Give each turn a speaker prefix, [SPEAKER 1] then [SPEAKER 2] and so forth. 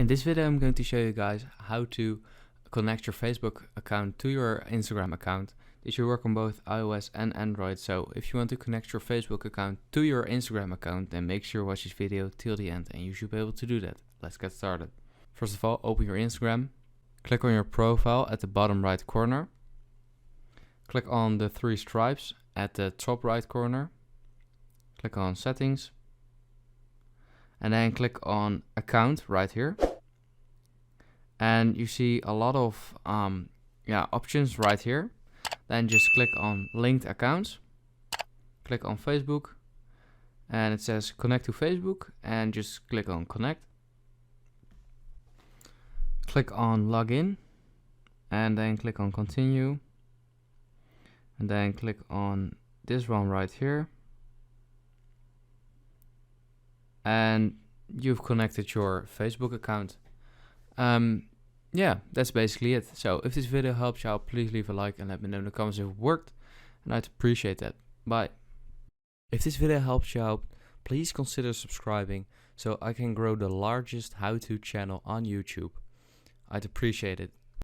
[SPEAKER 1] In this video, I'm going to show you guys how to connect your Facebook account to your Instagram account. This should work on both iOS and Android. So if you want to connect your Facebook account to your Instagram account, then make sure you watch this video till the end and you should be able to do that. Let's get started. First of all, open your Instagram. Click on your profile at the bottom right corner. Click on the three stripes at the top right corner. Click on settings. And then click on account right here. And you see a lot of options right here. Then just click on linked accounts. Click on Facebook. And it says connect to Facebook. And just click on connect. Click on login. And then click on continue. And then click on this one right here. And you've connected your Facebook account. Yeah, that's basically it. So if this video helps you out, please leave a like and let me know in the comments if it worked, and I'd appreciate that. Bye. If this video helps you out, please consider subscribing so I can grow the largest how-to channel on YouTube. I'd appreciate it.